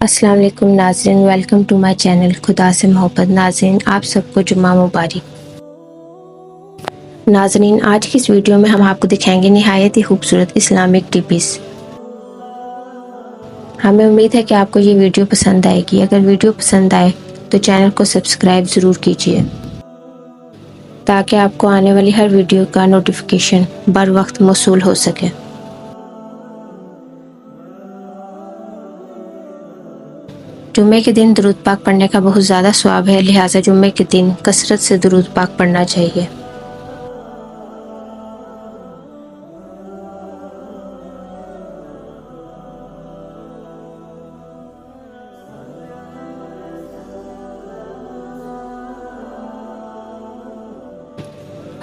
अस्सलाम वालेकुम नाज़रीन, वेलकम टू माय चैनल खुदा से मोहब्बत। नाज़रीन, आप सबको जुम्मा मुबारक। नाज़रीन, आज की इस वीडियो में हम आपको दिखाएंगे निहायत ही खूबसूरत इस्लामिक टिप्स। हमें उम्मीद है कि आपको ये वीडियो पसंद आएगी। अगर वीडियो पसंद आए तो चैनल को सब्सक्राइब ज़रूर कीजिए ताकि आपको आने वाली हर वीडियो का नोटिफिकेशन बर वक्त मौसूल हो सके। जुम्मे के दिन दुरूद पाक पढ़ने का बहुत ज़्यादा सवाब है, लिहाजा जुम्मे के दिन कसरत से दुरूद पाक पढ़ना चाहिए।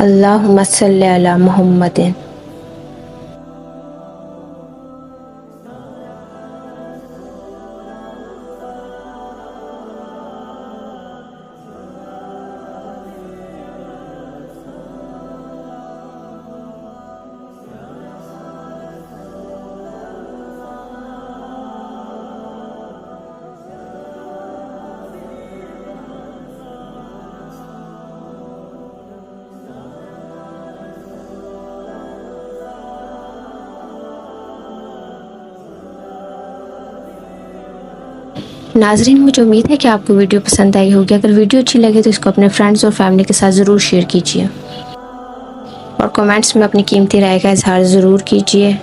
अल्लाहुम्मा सल्ली अला मुहम्मदिन। नाजरीन, मुझे उम्मीद है कि आपको वीडियो पसंद आई होगी। अगर वीडियो अच्छी लगे तो इसको अपने फ्रेंड्स और फैमिली के साथ ज़रूर शेयर कीजिए और कमेंट्स में अपनी कीमती राय का इजहार ज़रूर कीजिए।